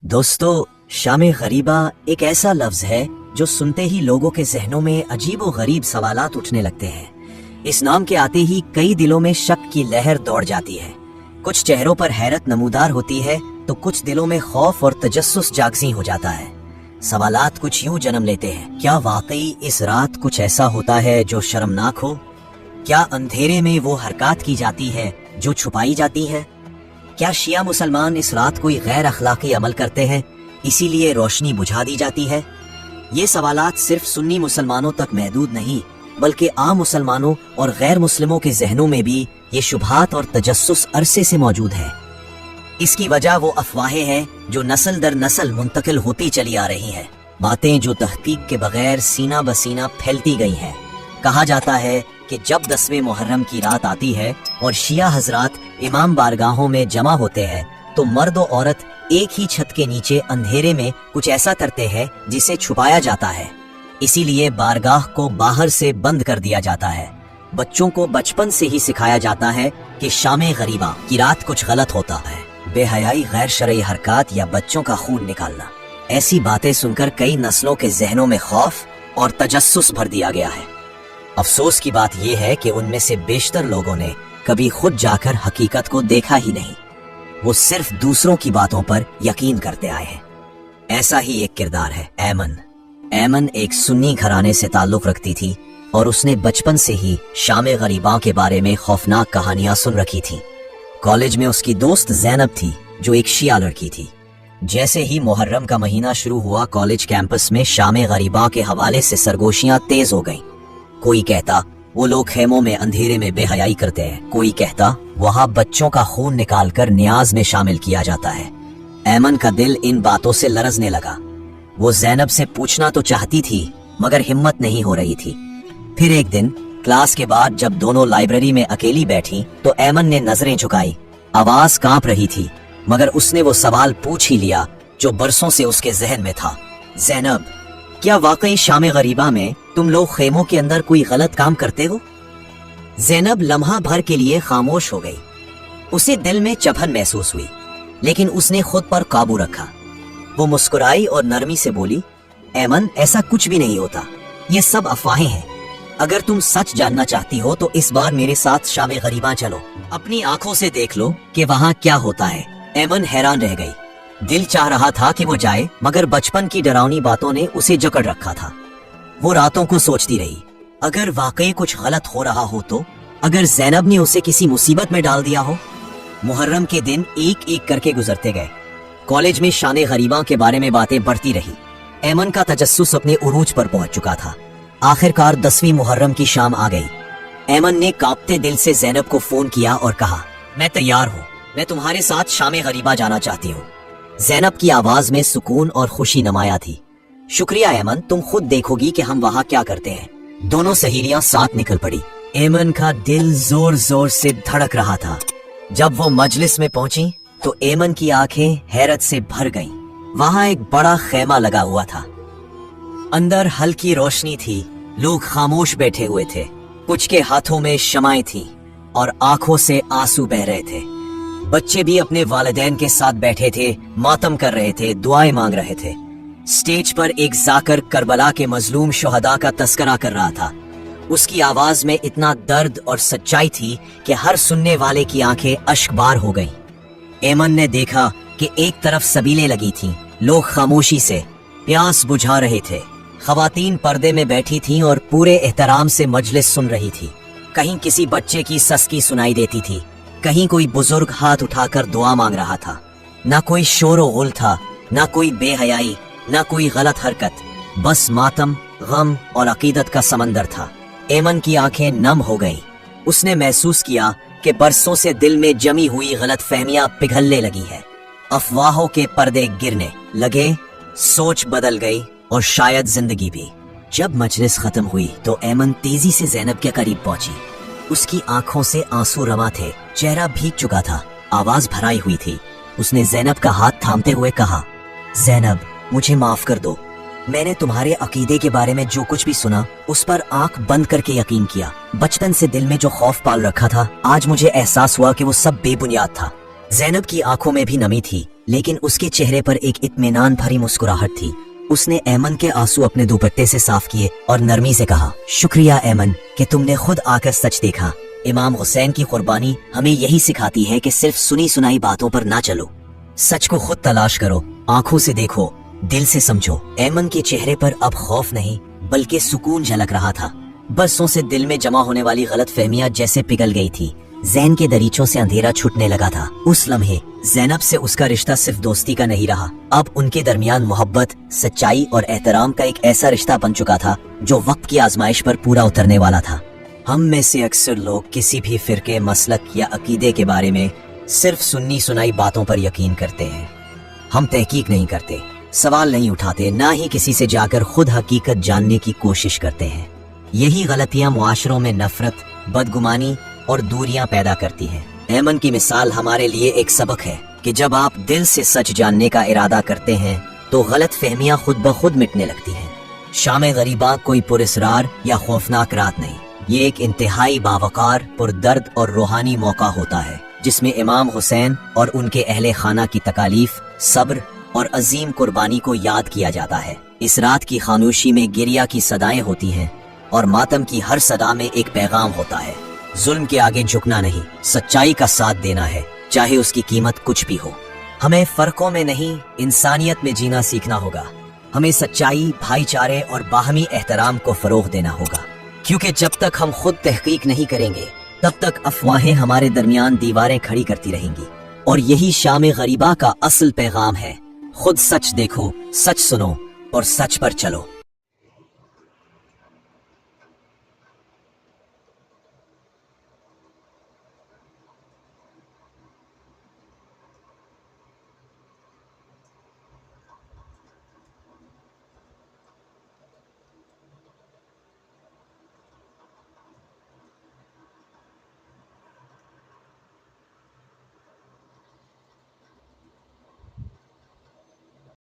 दोस्तों, शामे गरीबा एक ऐसा लफ्ज है जो सुनते ही लोगों के जहनों में अजीबो गरीब सवालात उठने लगते हैं। इस नाम के आते ही कई दिलों में शक की लहर दौड़ जाती है। कुछ चेहरों पर हैरत नमूदार होती है तो कुछ दिलों में खौफ और तजस्सुस जागज़ी हो जाता है। सवालात कुछ यूं जन्म लेते हैं, क्या वाकई इस रात कुछ ऐसा होता है जो शर्मनाक हो? क्या अंधेरे में वो हरकत की जाती है जो छुपाई जाती है? क्या शिया मुसलमान इस रात कोई गैर अखलाकी अमल करते हैं, इसीलिए रोशनी बुझा दी जाती है? ये सवालात सिर्फ सुन्नी मुसलमानों तक महदूद नहीं, बल्कि आम मुसलमानों और गैर मुस्लिमों के जहनों में भी ये शुबहात और तजस्सुस अरसे से मौजूद है। इसकी वजह वो अफवाहें हैं जो नस्ल दर नस्ल मुंतकिल होती चली आ रही हैं, बातें जो तहकीक के बगैर सीना बसीना फैलती गई हैं। कहा जाता है कि जब 10वें मुहर्रम की रात आती है और शिया हजरात इमाम बारगाहों में जमा होते हैं तो मर्द और औरत एक ही छत के नीचे अंधेरे में कुछ ऐसा करते हैं जिसे छुपाया जाता है। इसीलिए बारगाह को बाहर से बंद कर दिया जाता है। बच्चों को बचपन से ही सिखाया जाता है कि शामे गरीबा की रात कुछ गलत होता है। बेहयाई, गैर शरई हरकत या बच्चों का खून निकालना, ऐसी बातें सुनकर कई नस्लों के जहनों में खौफ और तजस्सुस भर दिया गया है। अफसोस की बात यह है कि उनमें से बेशतर लोगों ने कभी खुद जाकर हकीकत को देखा ही नहीं। वो सिर्फ दूसरों की बातों पर यकीन करते आए हैं। ऐसा ही एक किरदार है ऐमन। ऐमन एक सुन्नी घराने से ताल्लुक रखती थी और उसने बचपन से ही शामे गरीबा के बारे में खौफनाक कहानियां सुन रखी थी। कॉलेज में उसकी दोस्त ज़ैनब थी जो एक शिया लड़की थी। जैसे ही मुहर्रम का महीना शुरू हुआ, कॉलेज कैंपस में शामे गरीबा के हवाले से सरगोशियां तेज हो गईं। कोई कहता वो लोग खेमों में अंधेरे में बेहयाई करते हैं, कोई कहता वहाँ बच्चों का खून निकालकर न्याज में शामिल किया जाता है। ऐमन का दिल इन बातों से लरजने लगा। वो ज़ैनब से पूछना तो चाहती थी मगर हिम्मत नहीं हो रही थी। फिर एक दिन क्लास के बाद जब दोनों लाइब्रेरी में अकेली बैठी तो ऐमन ने नजरें झुकाई। आवाज कांप रही थी मगर उसने वो सवाल पूछ ही लिया जो बरसों से उसके जहन में था। ज़ैनब, क्या वाकई शामे गरीबा में तुम लोग खेमों के अंदर कोई गलत काम करते हो? ज़ैनब लम्हा भर के लिए खामोश हो गई। उसे दिल में चभन महसूस हुई, लेकिन उसने खुद पर काबू रखा। वो मुस्कुराई और नरमी से बोली, ऐमन, ऐसा कुछ भी नहीं होता, ये सब अफवाहें हैं। अगर तुम सच जानना चाहती हो तो इस बार मेरे साथ शामे गरीबा चलो, अपनी आंखों से देख लो कि वहाँ क्या होता है। ऐमन हैरान रह गई। दिल चाह रहा था कि वो जाए, मगर बचपन की डरावनी बातों ने उसे जकड़ रखा था। वो रातों को सोचती रही, अगर वाकई कुछ गलत हो रहा हो तो? अगर ज़ैनब ने उसे किसी मुसीबत में डाल दिया हो? मुहर्रम के दिन एक एक करके गुजरते गए। कॉलेज में शाने गरीबा के बारे में बातें बढ़ती रही। ऐमन का तजस्सुस अपने उरूज पर पहुंच चुका था। आखिरकार 10वीं मुहर्रम की शाम आ गई। ऐमन ने कांपते दिल से ज़ैनब को फोन किया और कहा, मैं तैयार हूँ, मैं तुम्हारे साथ शामे गरीबा जाना चाहती हूँ। ज़ैनब की आवाज में सुकून और खुशी नुमाया थी। शुक्रिया ऐमन, तुम खुद देखोगी कि हम वहाँ क्या करते हैं। दोनों सहेलियां साथ निकल पड़ी। ऐमन का दिल जोर जोर से धड़क रहा था। जब वो मजलिस में पहुंची तो ऐमन की आंखें हैरत से भर गईं। वहाँ एक बड़ा खेमा लगा हुआ था। अंदर हल्की रोशनी थी, लोग खामोश बैठे हुए थे। कुछ के हाथों में शमाएं थीं और आंखों से आंसू बह रहे थे। बच्चे भी अपने वालिदैन के साथ बैठे थे, मातम कर रहे थे, दुआएं मांग रहे थे। स्टेज पर एक जाकर करबला के मजलूम शुहदा का तस्करा कर रहा था। उसकी आवाज में इतना दर्द और सच्चाई थी कि हर सुनने वाले की आंखें अश्कबार हो गईं। ऐमन ने देखा कि एक तरफ सबीलें लगी थीं, लोग खामोशी से प्यास बुझा रहे थे। खवातीन पर्दे में बैठी थीं और पूरे एहतराम से मजलिस सुन रही थी। कहीं किसी बच्चे की सस्की सुनाई देती थी, कहीं कोई बुजुर्ग हाथ उठाकर दुआ मांग रहा था। ना कोई शोर व गुल था, ना कोई बेहयाई, ना कोई गलत हरकत, बस मातम, गम और अकीदत का समंदर था। ऐमन की आंखें नम हो गईं। उसने महसूस किया कि बरसों से दिल में जमी हुई गलत फहमियां पिघलने लगी है। अफवाहों के पर्दे गिरने लगे, सोच बदल गई और शायद जिंदगी भी। जब मजलिस खत्म हुई तो ऐमन तेजी से ज़ैनब के करीब पहुंची। उसकी आंखों से आंसू रवा थे, चेहरा भीग चुका था, आवाज भराई हुई थी। उसने ज़ैनब का हाथ थामते हुए कहा, ज़ैनब, मुझे माफ कर दो। मैंने तुम्हारे अकीदे के बारे में जो कुछ भी सुना उस पर आंख बंद करके यकीन किया। बचपन से दिल में जो खौफ पाल रखा था, आज मुझे एहसास हुआ कि वो सब बेबुनियाद था। ज़ैनब की आंखों में भी नमी थी, लेकिन उसके चेहरे पर एक इत्मीनान भरी मुस्कुराहट थी। उसने ऐमन के आंसू अपने दुपट्टे से साफ किए और नरमी से कहा, शुक्रिया ऐमन कि तुमने खुद आकर सच देखा। इमाम हुसैन की कुर्बानी हमें यही सिखाती है कि सिर्फ सुनी सुनाई बातों पर ना चलो, सच को खुद तलाश करो, आंखों से देखो, दिल से समझो। ऐमन के चेहरे पर अब खौफ नहीं बल्कि सुकून झलक रहा था। बरसों से दिल में जमा होने वाली गलत फहमियां जैसे पिघल गई थी। जैन के दरीचों से अंधेरा छूटने लगा था। उस लम्हे ज़ैनब से उसका रिश्ता सिर्फ दोस्ती का नहीं रहा, अब उनके दरमियान मोहब्बत, सच्चाई और एहतराम का एक ऐसा रिश्ता बन चुका था जो वक्त की आजमाइश पर पूरा उतरने वाला था। हम में से अक्सर लोग किसी भी फिरके, मसलक या अकीदे के बारे में सिर्फ सुन्नी सुनाई बातों पर यकीन करते हैं। हम तहकीक नहीं करते, सवाल नहीं उठाते, ना ही किसी से जाकर खुद हकीकत जानने की कोशिश करते हैं। यही गलतियां मुआशरों में नफरत, बदगुमानी और दूरियां पैदा करती हैं। ऐमन की मिसाल हमारे लिए एक सबक है कि जब आप दिल से सच जानने का इरादा करते हैं तो गलत फहमियां खुद ब खुद मिटने लगती हैं। शाम गरीबा कोई पुरस्रार या खौफनाक रात नहीं, ये एक इंतहाई बावकार, पुरदर्द और रूहानी मौका होता है जिसमें इमाम हुसैन और उनके अहले खाना की तकालीफ, सब्र और अजीम कुर्बानी को याद किया जाता है। इस रात की खामोशी में गिरिया की सदाएं होती हैं और मातम की हर सदा में एक पैगाम होता है, जुल्म के आगे झुकना नहीं, सच्चाई का साथ देना है, चाहे उसकी कीमत कुछ भी हो। हमें फर्कों में नहीं, इंसानियत में जीना सीखना होगा। हमें सच्चाई, भाईचारे और बाहमी एहतराम को फरोग देना होगा, क्योंकि जब तक हम खुद तहकीक नहीं करेंगे तब तक अफवाहें हमारे दरमियान दीवारें खड़ी करती रहेंगी। और यही शाम गरीबा का असल पैगाम है, खुद सच देखो, सच सुनो और सच पर चलो।